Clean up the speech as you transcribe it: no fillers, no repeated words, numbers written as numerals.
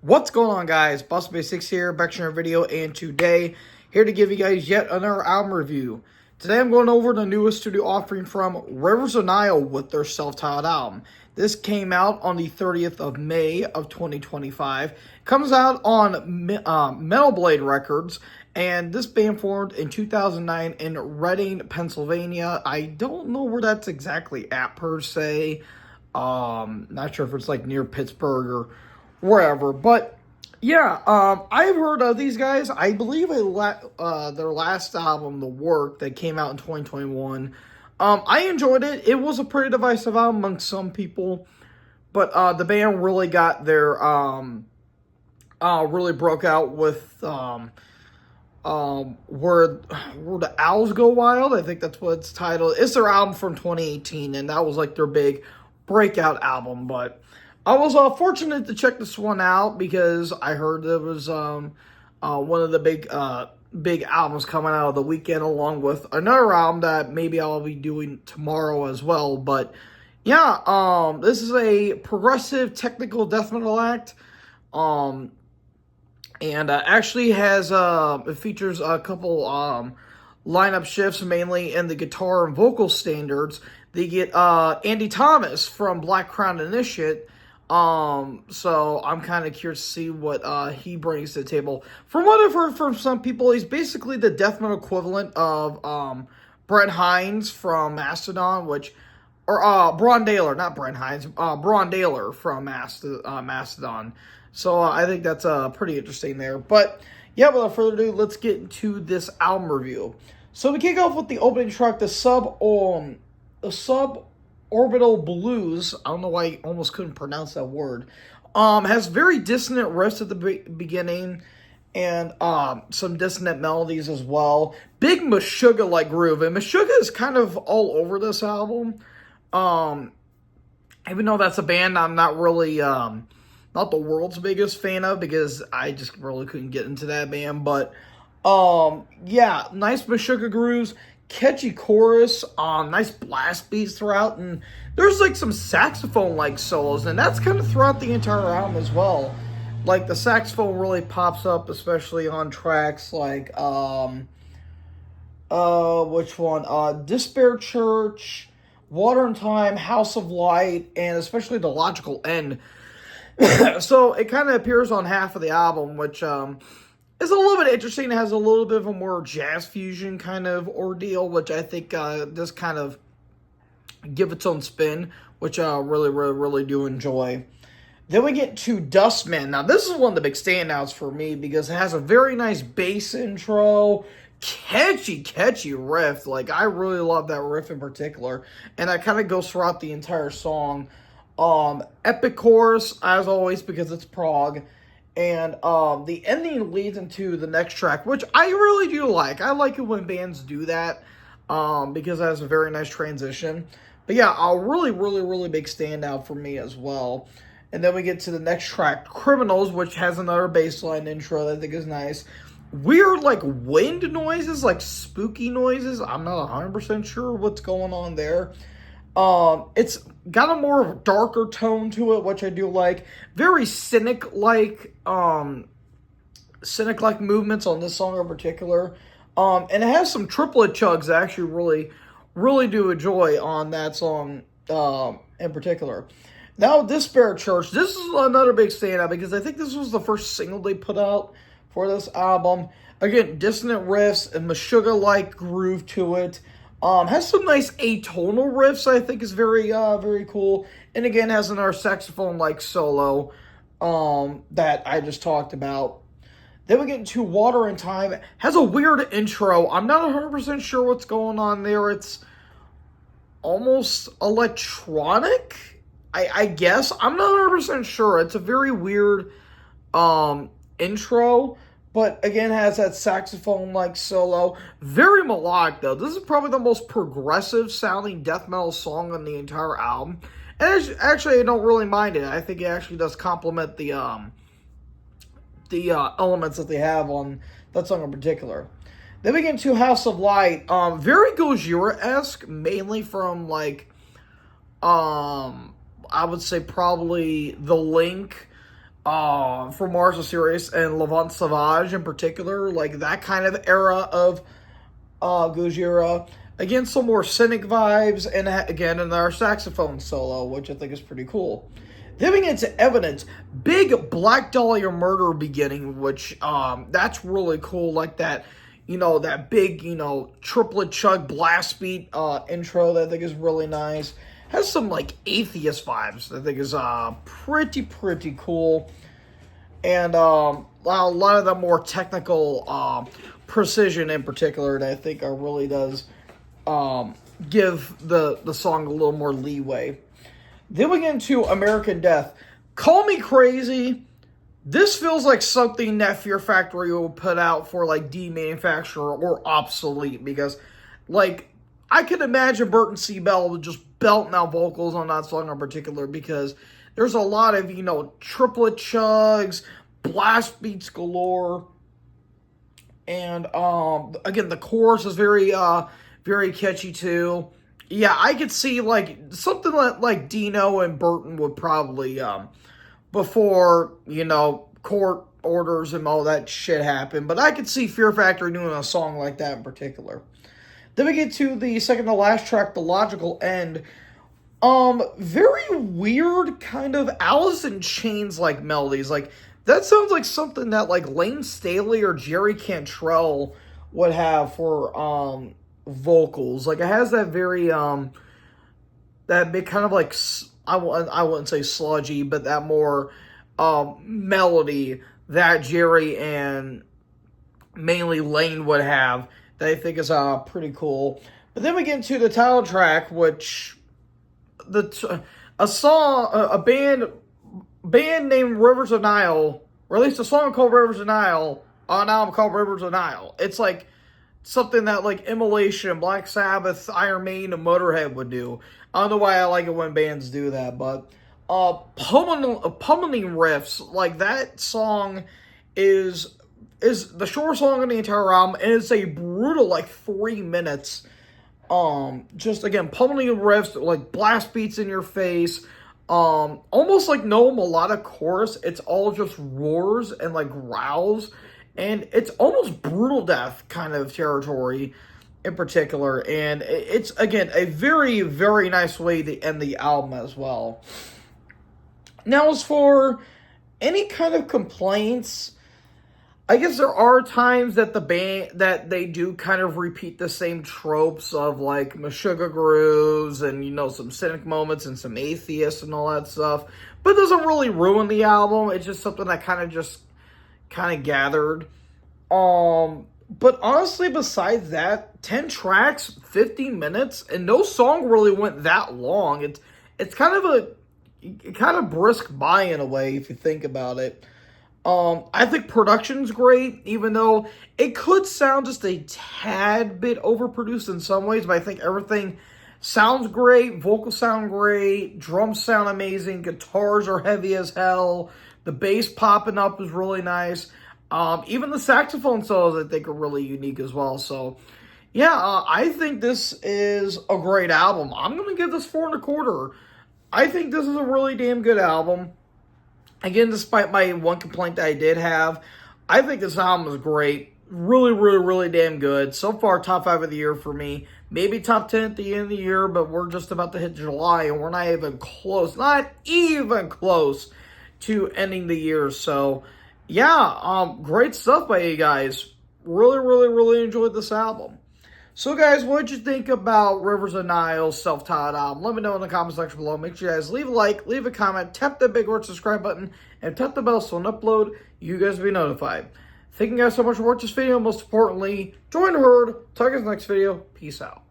What's going on, guys? Boss6 here, back to another video, and today, here to give you guys yet another album review. Today I'm going over the newest studio offering from Rivers of Nihil with their self-titled album. This came out on the 30th of May of 2025. Comes out on Metal Blade Records, and this band formed in 2009 in Reading, Pennsylvania. I don't know where that's exactly at per se. Not sure if it's like near Pittsburgh or wherever, but yeah, I've heard of these guys. I believe their last album, The Work, that came out in 2021. I enjoyed it. It was a pretty divisive album among some people, but the band really got their really broke out with where the Owls Go Wild. I think that's what it's titled. It's their album from 2018, and that was like their big breakout album. But I was fortunate to check this one out because I heard it was one of the big albums coming out of the weekend, along with another album that maybe I'll be doing tomorrow as well. But yeah, this is a progressive technical death metal act, and actually has it features a couple lineup shifts, mainly in the guitar and vocal standards. They get Andy Thomas from Black Crown Initiate. So I'm kind of curious to see what he brings to the table. From what I've heard from some people, he's basically the death metal equivalent of Brent Hinds from Mastodon, Braun Daler, not Brent Hinds, Braun Daler from Mastodon. So I think that's pretty interesting there. But yeah, without further ado, let's get into this album review. So we kick off with the opening track, the Orbital Blues. I don't know why I almost couldn't pronounce that word. Has very dissonant riffs at the beginning, and some dissonant melodies as well. Big Meshuggah-like groove, and Meshuggah is kind of all over this album. Even though that's a band I'm not really, not the world's biggest fan of, because I just really couldn't get into that band. But yeah, nice Meshuggah grooves. Catchy chorus, nice blast beats throughout, and there's like some saxophone-like solos, and that's kind of throughout the entire album as well. Like the saxophone really pops up, especially on tracks like which one? Despair Church, Water and Time, House of Light, and especially The Logical End. So it kind of appears on half of the album, which it's a little bit interesting. It has a little bit of a more jazz fusion kind of ordeal, which I think does kind of give its own spin, which I really do enjoy. Then we get to Dustman. Now, this is one of the big standouts for me because it has a very nice bass intro, catchy riff. Like, I really love that riff in particular, and that kind of goes throughout the entire song. Epic chorus, as always, because it's prog. And the ending leads into the next track, which I really do like. I like it when bands do that because it has a very nice transition. But yeah, a really big standout for me as well. And then we get to the next track, Criminals, which has another bassline intro that I think is nice. Weird, like, wind noises, like spooky noises. I'm not 100% sure what's going on there. It's got a more darker tone to it, which I do like. Very cynic-like movements on this song in particular. And it has some triplet chugs that I actually really do enjoy on that song in particular. Now, Despair Church. This is another big standout because I think this was the first single they put out for this album. Again, dissonant riffs and Meshuggah-like groove to it. Has some nice atonal riffs, I think is very cool. And again, has another saxophone-like solo that I just talked about. Then we get into Water and Time. Has a weird intro. I'm not 100% sure what's going on there. It's almost electronic, I guess. I'm not 100% sure. It's a very weird intro. But again, has that saxophone-like solo. Very melodic, though. This is probably the most progressive-sounding death metal song on the entire album. And actually, I don't really mind it. I think it actually does complement the elements that they have on that song in particular. Then we get into House of Light. Very Gojira-esque, mainly from, like, I would say probably The Link, from Mars of Sirius and Levant Savage in particular, like that kind of era of Gojira. Again, some more cynic vibes, and again, another saxophone solo, which I think is pretty cool. Then we get to Evidence, big Black Dahlia Murder beginning, which that's really cool, like that, that big, triplet chug blast beat intro that I think is really nice. Has some, like, Atheist vibes that I think is pretty cool. And a lot of the more technical precision in particular that I think really does give the song a little more leeway. Then we get into American Death. Call me crazy. This feels like something that Fear Factory will put out for, like, demanufacture or obsolete. Because, like, I can imagine Burton C. Bell just belting out vocals on that song in particular. Because there's a lot of, triplet chugs, blast beats galore. And, again, the chorus is very catchy, too. Yeah, I could see, like, something like Dino and Burton would probably, before, court orders and all that shit happen. But I could see Fear Factory doing a song like that in particular. Then we get to the second to last track, The Logical End. Very weird kind of Alice in Chains-like melodies. Like, that sounds like something that, like, Lane Staley or Jerry Cantrell would have for, vocals. Like, it has that very, that big kind of, like, I wouldn't say sludgy, but that more, melody that Jerry and mainly Lane would have that I think is, pretty cool. But then we get into the title track, which, a band named Rivers of Nihil released a song called Rivers of Nihil on an album called Rivers of Nihil. It's like something that, like, Immolation, Black Sabbath, Iron Maiden, and Motorhead would do. I don't know why I like it when bands do that, but pummeling riffs, like, that song is the shortest song on the entire album, and it's a brutal, like, 3 minutes. Just, again, pummeling riffs, like, blast beats in your face, almost like no melodic chorus. It's all just roars and, like, growls. And it's almost brutal death kind of territory in particular. And it's, again, a very, very nice way to end the album as well. Now, as for any kind of complaints, I guess there are times that the band, that they do kind of repeat the same tropes of, like, Meshuggah grooves and, some cynic moments and some atheists and all that stuff. But it doesn't really ruin the album. It's just something that kind of gathered. But honestly, besides that, 10 tracks, 50 minutes, and no song really went that long. It's kind of brisk by in a way if you think about it. I think production's great, even though it could sound just a tad bit overproduced in some ways, but I think everything sounds great, vocals sound great, drums sound amazing, guitars are heavy as hell, the bass popping up is really nice. Even the saxophone solos I think are really unique as well. So, yeah, I think this is a great album. I'm going to give this 4.25. I think this is a really damn good album. Again, despite my one complaint that I did have, I think this album is great. Really, really, really damn good. So far, top 5 of the year for me. Maybe top 10 at the end of the year, but we're just about to hit July, and we're not even close to ending the year. So, yeah, great stuff by you guys. Really, really, really enjoyed this album. So, guys, what did you think about Rivers of Nile's self-titled album? Let me know in the comment section below. Make sure you guys leave a like, leave a comment, tap that big red subscribe button, and tap the bell so when I upload, you guys will be notified. Thank you guys so much for watching this video. Most importantly, join the herd. Talk to you in the next video. Peace out.